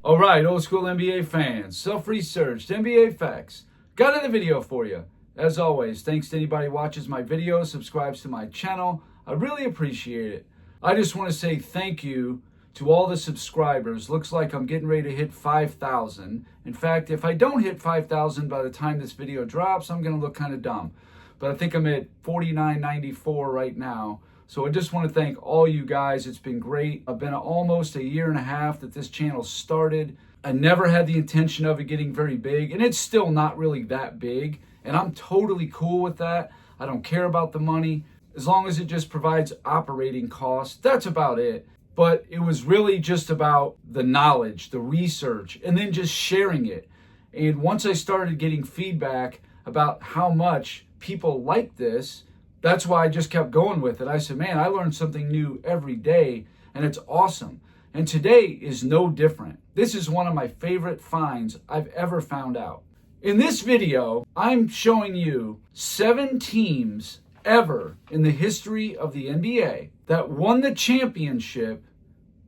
All right, old school NBA fans, self-researched NBA facts. Got another video for you. As always, thanks to anybody who watches my videos, subscribes to my channel. I really appreciate it. I just want to say thank you to all the subscribers. Looks like I'm getting ready to hit 5,000. In fact, if I don't hit 5,000 by the time this video drops, I'm going to look kind of dumb. But I think I'm at 49.94 right now. So I just want to thank all you guys. It's been great. I've been almost a year and a half that this channel started. I never had the intention of it getting very big, and it's still not really that big. And I'm totally cool with that. I don't care about the money. As long as it just provides operating costs, that's about it. But it was really just about the knowledge, the research, and then just sharing it. And once I started getting feedback about how much people like this, that's why I just kept going with it. I said, man, I learn something new every day, and it's awesome. And today is no different. This is one of my favorite finds I've ever found out. In this video, I'm showing you 7 teams ever in the history of the NBA that won the championship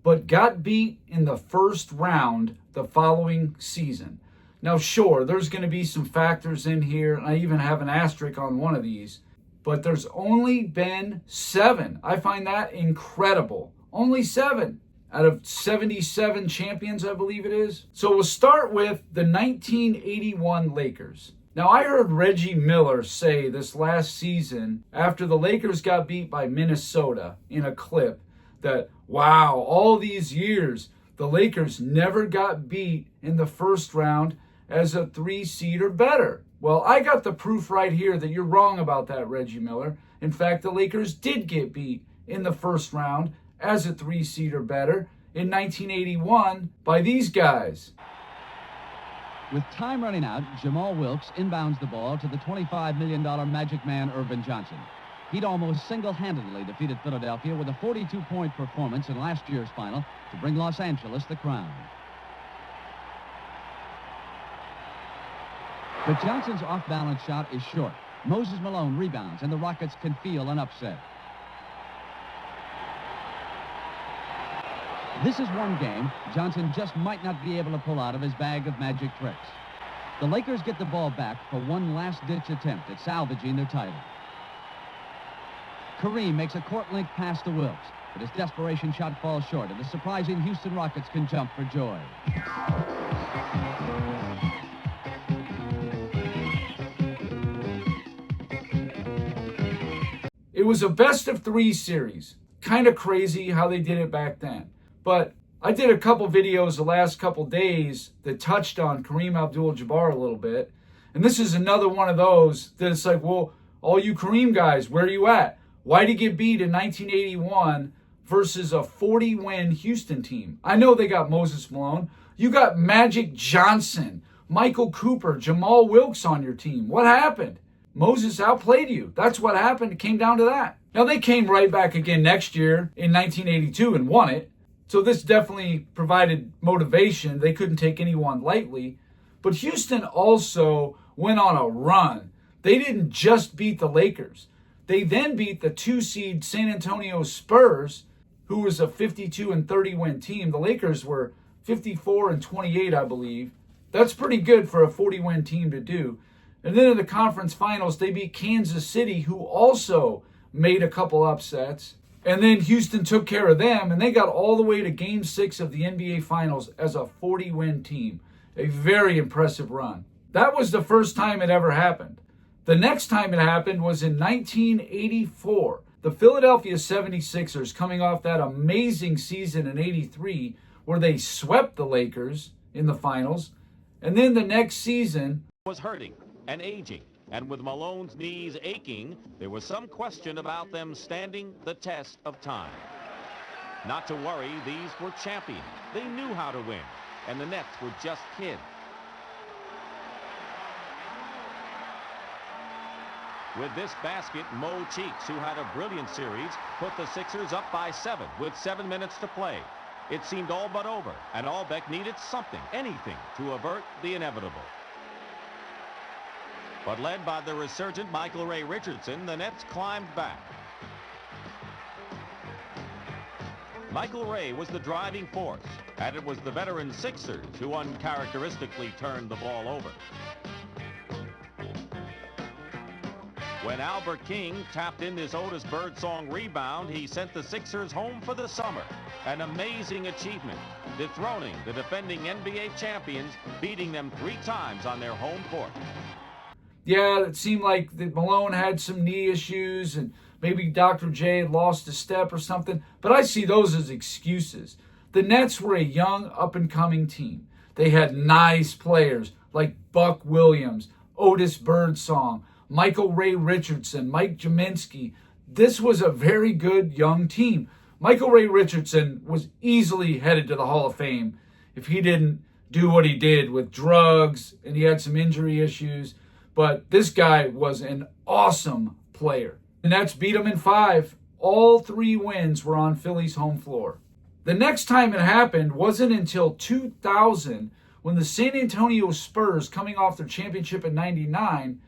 but got beat in the first round the following season. Now, sure, there's going to be some factors in here, and I even have an asterisk on one of these, but there's only been 7. I find that incredible. Only 7 out of 77 champions, I believe it is. So we'll start with the 1981 Lakers. Now, I heard Reggie Miller say this last season after the Lakers got beat by Minnesota in a clip that, wow, all these years, the Lakers never got beat in the first round as a 3 seed or better. Well, I got the proof right here that you're wrong about that, Reggie Miller. In fact, the Lakers did get beat in the first round as a 3 seed or better in 1981 by these guys. With time running out, Jamal Wilkes inbounds the ball to the $25 million Magic Man, Irvin Johnson. He'd almost single-handedly defeated Philadelphia with a 42-point performance in last year's final to bring Los Angeles the crown. But Johnson's off-balance shot is short. Moses Malone rebounds, and the Rockets can feel an upset. This is one game Johnson just might not be able to pull out of his bag of magic tricks. The Lakers get the ball back for one last-ditch attempt at salvaging their title. Kareem makes a court-length pass to Wilkes, but his desperation shot falls short, and the surprising Houston Rockets can jump for joy. It was a best-of-3 series. Kind of crazy how they did it back then. But I did a couple videos the last couple days that touched on Kareem Abdul-Jabbar a little bit. And this is another one of those that it's like, well, all you Kareem guys, where are you at? Why'd he get beat in 1981 versus a 40-win Houston team? I know they got Moses Malone. You got Magic Johnson, Michael Cooper, Jamal Wilkes on your team. What happened? Moses outplayed you. That's what happened. It came down to that. Now, they came right back again next year in 1982 and won it. So this definitely provided motivation. They couldn't take anyone lightly. But Houston also went on a run. They didn't just beat the Lakers. They then beat the 2-seed San Antonio Spurs, who was a 52 and 30 win team. The Lakers were 54 and 28, I believe. That's pretty good for a 40-win team to do. And then in the conference finals, they beat Kansas City, who also made a couple upsets. And then Houston took care of them, and they got all the way to Game 6 of the NBA Finals as a 40-win team. A very impressive run. That was the first time it ever happened. The next time it happened was in 1984. The Philadelphia 76ers, coming off that amazing season in 83, where they swept the Lakers in the finals. And then the next season was hurting and aging, and with Malone's knees aching, there was some question about them standing the test of time. Not to worry, these were champions. They knew how to win, and the Nets were just kids. With this basket, Mo Cheeks, who had a brilliant series, put the Sixers up by 7 with 7 minutes to play. It seemed all but over, and Albeck needed something, anything, to avert the inevitable. But led by the resurgent Michael Ray Richardson, the Nets climbed back. Michael Ray was the driving force. And it was the veteran Sixers who uncharacteristically turned the ball over. When Albert King tapped in his Otis Birdsong rebound, he sent the Sixers home for the summer. An amazing achievement, dethroning the defending NBA champions, beating them 3 times on their home court. Yeah, it seemed like that Malone had some knee issues and maybe Dr. J had lost a step or something, but I see those as excuses. The Nets were a young, up-and-coming team. They had nice players like Buck Williams, Otis Birdsong, Michael Ray Richardson, Mike Jaminski. This was a very good young team. Michael Ray Richardson was easily headed to the Hall of Fame if he didn't do what he did with drugs and he had some injury issues. But this guy was an awesome player. The Nets beat him in 5. All 3 wins were on Philly's home floor. The next time it happened wasn't until 2000 when the San Antonio Spurs, coming off their championship in '99,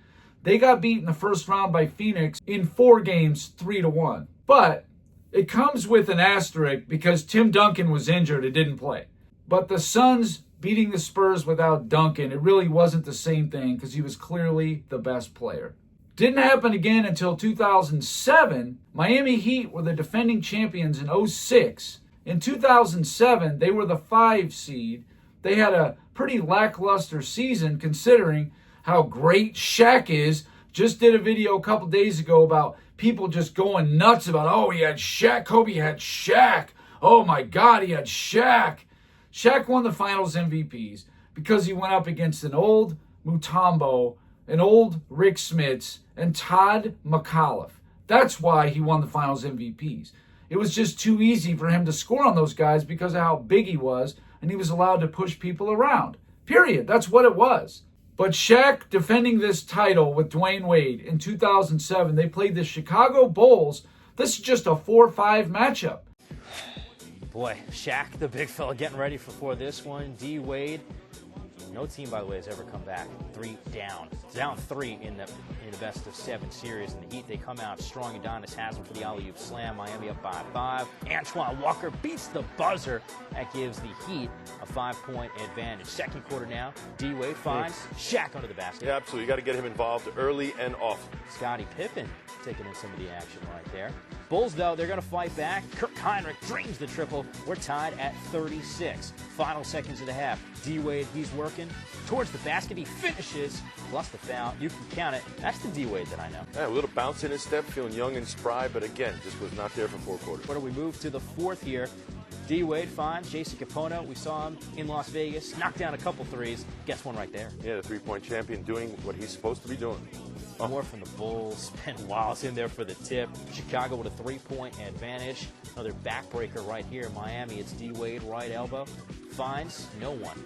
they got beat in the first round by Phoenix in 4 games, 3-1. But it comes with an asterisk because Tim Duncan was injured and didn't play. But the Suns beating the Spurs without Duncan, it really wasn't the same thing because he was clearly the best player. Didn't happen again until 2007. Miami Heat were the defending champions in 2006. In 2007, they were the 5 seed. They had a pretty lackluster season considering how great Shaq is. Just did a video a couple days ago about people just going nuts about, oh, he had Shaq, Kobe had Shaq. Oh my God, he had Shaq. Shaq won the finals MVPs because he went up against an old Mutombo, an old Rick Smits, and Todd McAuliffe. That's why he won the finals MVPs. It was just too easy for him to score on those guys because of how big he was, and he was allowed to push people around. Period. That's what it was. But Shaq defending this title with Dwayne Wade in 2007, they played the Chicago Bulls. This is just a 4-5 matchup. Boy, Shaq, the big fella, getting ready for this one. D. Wade, no team, by the way, has ever come back 3 down. Down 3 in the best of 7 series. In the Heat, they come out strong. Udonis Haslem for the alley-oop slam. Miami up by 5. Antoine Walker beats the buzzer. That gives the Heat a 5-point advantage. Second quarter now. D. Wade finds Shaq under the basket. Yeah, absolutely. You got to get him involved early and often. Scottie Pippen taking in some of the action right there. Bulls, though, they're going to fight back. Kirk Heinrich dreams the triple. We're tied at 36. Final seconds of the half. D. Wade, he's working towards the basket. He finishes, plus the foul. You can count it. That's the D. Wade that I know. Yeah, a little bounce in his step, feeling young and spry, but again, just was not there for 4 quarters. Where do we move to the 4th here? D. Wade finds Jason Capono. We saw him in Las Vegas. Knocked down a couple threes. Gets one right there. Yeah, the 3-point champion doing what he's supposed to be doing. More from the Bulls. Ben Wallace in there for the tip. Chicago with a 3-point advantage. Another backbreaker right here. Miami, it's D. Wade, right elbow. Finds no one.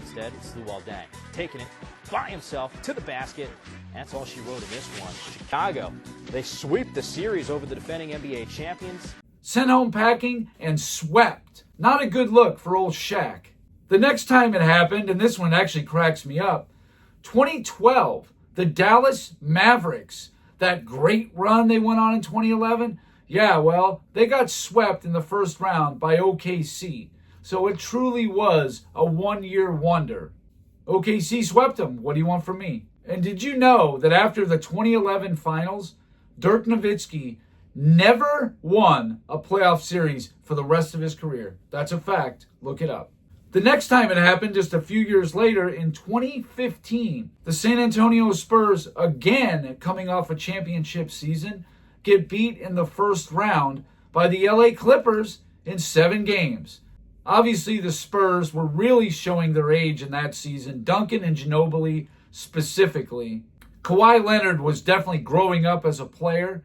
Instead, it's Luol Deng. Taking it by himself to the basket. That's all she wrote in this one. Chicago, they sweep the series over the defending NBA champions. Sent home packing and swept. Not a good look for old Shaq. The next time it happened, and this one actually cracks me up, 2012, the Dallas Mavericks, that great run they went on in 2011, yeah, well, they got swept in the first round by OKC. So it truly was a one-year wonder. OKC swept them. What do you want from me? And did you know that after the 2011 finals, Dirk Nowitzki never won a playoff series for the rest of his career? That's a fact. Look it up. The next time it happened, just a few years later, in 2015, the San Antonio Spurs, again coming off a championship season, get beat in the first round by the LA Clippers in 7 games. Obviously, the Spurs were really showing their age in that season. Duncan and Ginobili specifically. Kawhi Leonard was definitely growing up as a player.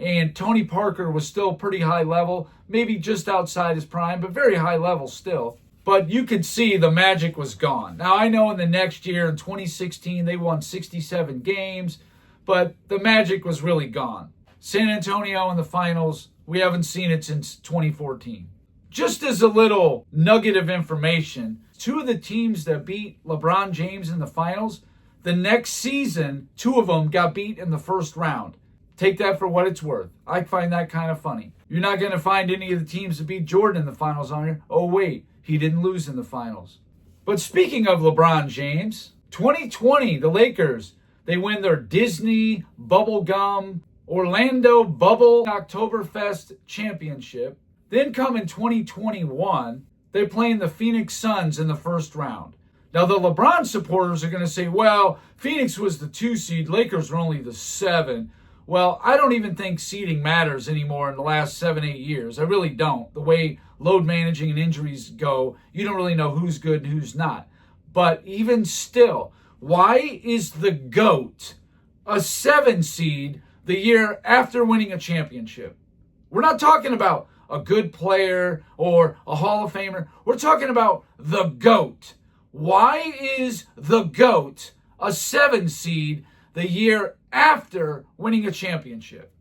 And Tony Parker was still pretty high level. Maybe just outside his prime, but very high level still. But you could see the magic was gone. Now, I know in the next year, in 2016, they won 67 games. But the magic was really gone. San Antonio in the finals, we haven't seen it since 2014. Just as a little nugget of information, 2 of the teams that beat LeBron James in the finals, the next season, 2 of them got beat in the first round. Take that for what it's worth. I find that kind of funny. You're not going to find any of the teams that beat Jordan in the finals on here. Oh, wait. he didn't lose in the finals. But speaking of LeBron James, 2020, the Lakers, they win their Disney Bubblegum Orlando Bubble Oktoberfest Championship. Then come in 2021, they play in the Phoenix Suns in the first round. Now, the LeBron supporters are going to say, well, Phoenix was the 2 seed, Lakers were only the 7. Well, I don't even think seeding matters anymore in the last 7-8 years. I really don't. The way load managing and injuries go, you don't really know who's good and who's not. But even still, why is the GOAT a 7 seed the year after winning a championship? We're not talking about a good player or a Hall of Famer. We're talking about the GOAT. Why is the GOAT a 7 seed the year after winning a championship?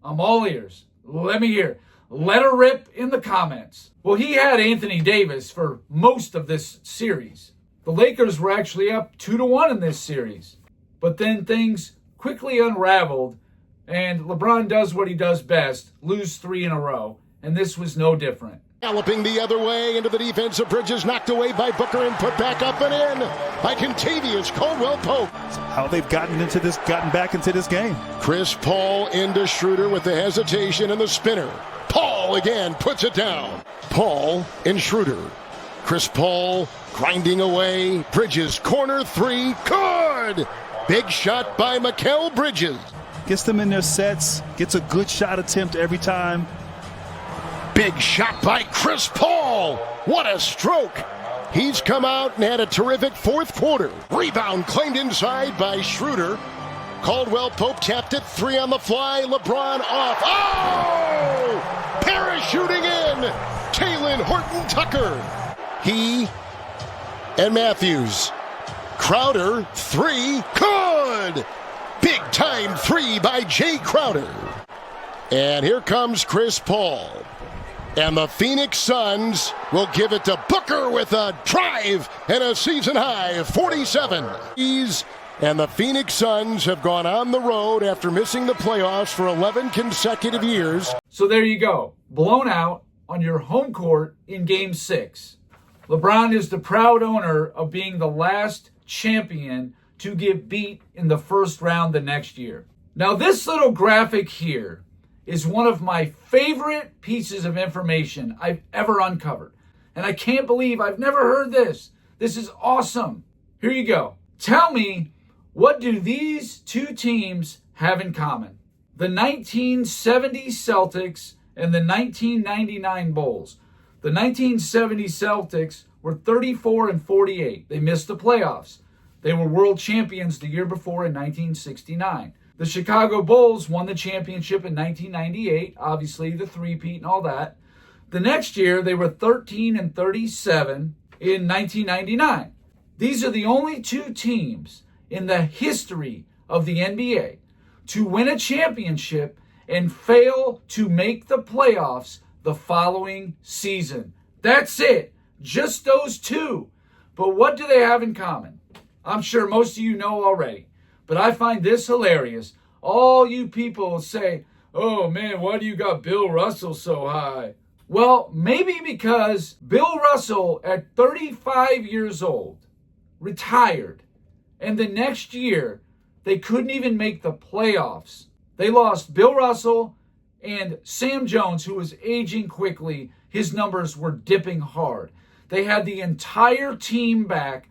I'm all ears. Let me hear. Let her rip in the comments. Well, he had Anthony Davis for most of this series. The Lakers were actually up 2-1 in this series. But then things quickly unraveled, and LeBron does what he does best, lose 3 in a row. And this was no different. Galloping the other way into the defense of Bridges, knocked away by Booker and put back up and in by Contavious Caldwell-Pope. How they've gotten back into this game. Chris Paul into Schroeder with the hesitation and the spinner. Paul again puts it down. Paul and Schroeder. Chris Paul grinding away. Bridges corner 3. Good! Big shot by Mikal Bridges. Gets them in their sets. Gets a good shot attempt every time. Big shot by Chris Paul. What a stroke. He's come out and had a terrific fourth quarter. Rebound claimed inside by Schroeder. Caldwell-Pope tapped it. 3 on the fly. LeBron off. Oh! Parachuting in. Talen Horton-Tucker. He and Matthews. Crowder, 3. Good! Big time 3 by Jay Crowder. And here comes Chris Paul. And the Phoenix Suns will give it to Booker with a drive and a season high 47. And the Phoenix Suns have gone on the road after missing the playoffs for 11 consecutive years. So there you go. Blown out on your home court in Game 6. LeBron is the proud owner of being the last champion to get beat in the first round the next year. Now, this little graphic here is one of my favorite pieces of information I've ever uncovered. And I can't believe I've never heard this. This is awesome. Here you go. Tell me, what do these 2 teams have in common? The 1970 Celtics and the 1999 Bulls. The 1970 Celtics were 34-48. They missed the playoffs. They were world champions the year before in 1969. The Chicago Bulls won the championship in 1998, obviously the three-peat and all that. The next year, they were 13-37 in 1999. These are the only 2 teams in the history of the NBA to win a championship and fail to make the playoffs the following season. That's it. Just those 2. But what do they have in common? I'm sure most of you know already. But I find this hilarious. All you people say, oh man, why do you got Bill Russell so high? Well, maybe because Bill Russell at 35 years old retired. And the next year, they couldn't even make the playoffs. They lost Bill Russell and Sam Jones, who was aging quickly. His numbers were dipping hard. They had the entire team back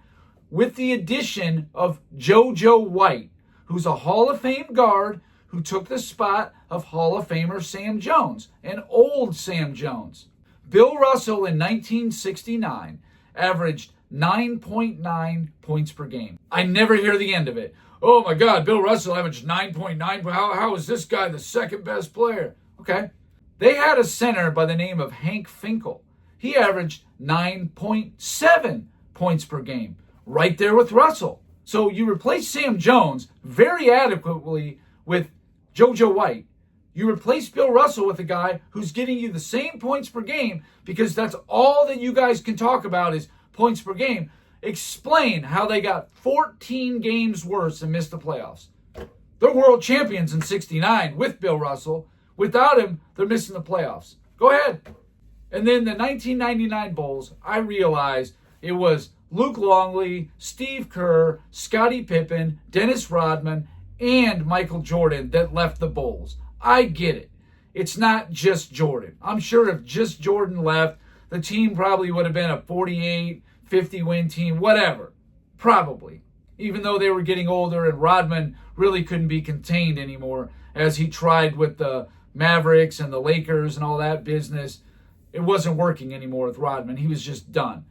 with the addition of JoJo White, who's a Hall of Fame guard who took the spot of Hall of Famer Sam Jones, an old Sam Jones. Bill Russell in 1969 averaged 9.9 points per game. I never hear the end of it. Oh my God, Bill Russell averaged 9.9. How is this guy the second best player? Okay. They had a center by the name of Hank Finkel. He averaged 9.7 points per game. Right there with Russell. So you replace Sam Jones very adequately with JoJo White. You replace Bill Russell with a guy who's getting you the same points per game because that's all that you guys can talk about is points per game. Explain how they got 14 games worse and missed the playoffs. They're world champions in 69 with Bill Russell. Without him, they're missing the playoffs. Go ahead. And then the 1999 Bulls, I realized it was Luke Longley, Steve Kerr, Scottie Pippen, Dennis Rodman, and Michael Jordan that left the Bulls. I get it. It's not just Jordan. I'm sure if just Jordan left, the team probably would have been a 48, 50 win team, whatever. Probably. Even though they were getting older and Rodman really couldn't be contained anymore as he tried with the Mavericks and the Lakers and all that business. It wasn't working anymore with Rodman. He was just done.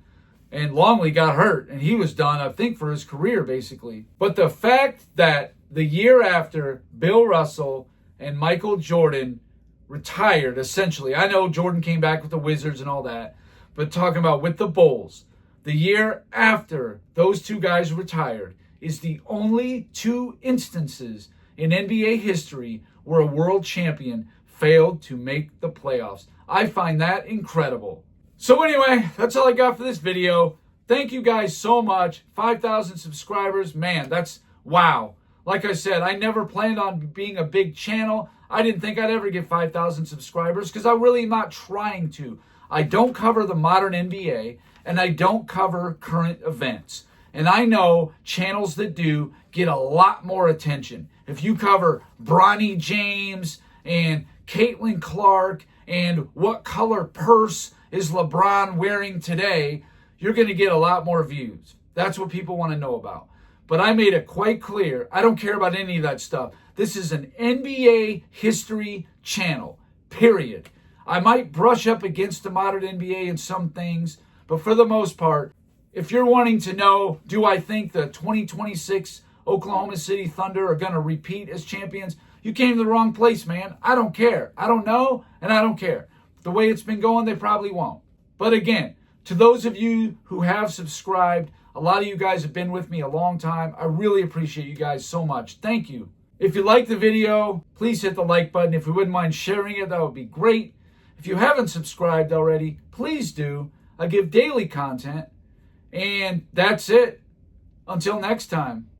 And Longley got hurt, and he was done, I think, for his career, basically. But the fact that the year after Bill Russell and Michael Jordan retired, essentially, I know Jordan came back with the Wizards and all that, but talking about with the Bulls, the year after those two guys retired is the only two instances in NBA history where a world champion failed to make the playoffs. I find that incredible. So anyway, that's all I got for this video. Thank you guys so much. 5,000 subscribers. Man, that's wow. Like I said, I never planned on being a big channel. I didn't think I'd ever get 5,000 subscribers because I really am not trying to. I don't cover the modern NBA, and I don't cover current events. And I know channels that do get a lot more attention. If you cover Bronny James and Caitlin Clark and what color purse is LeBron wearing today, you're going to get a lot more views. That's what people want to know about. But I made it quite clear, I don't care about any of that stuff. This is an NBA history channel, period. I might brush up against the modern NBA in some things, but for the most part, if you're wanting to know, do I think the 2026 Oklahoma City Thunder are going to repeat as champions? You came to the wrong place, man. I don't care. I don't know, and I don't care. The way it's been going, they probably won't. But again, to those of you who have subscribed, a lot of you guys have been with me a long time. I really appreciate you guys so much. Thank you. If you liked the video, please hit the like button. If you wouldn't mind sharing it, that would be great. If you haven't subscribed already, please do. I give daily content. And that's it. Until next time.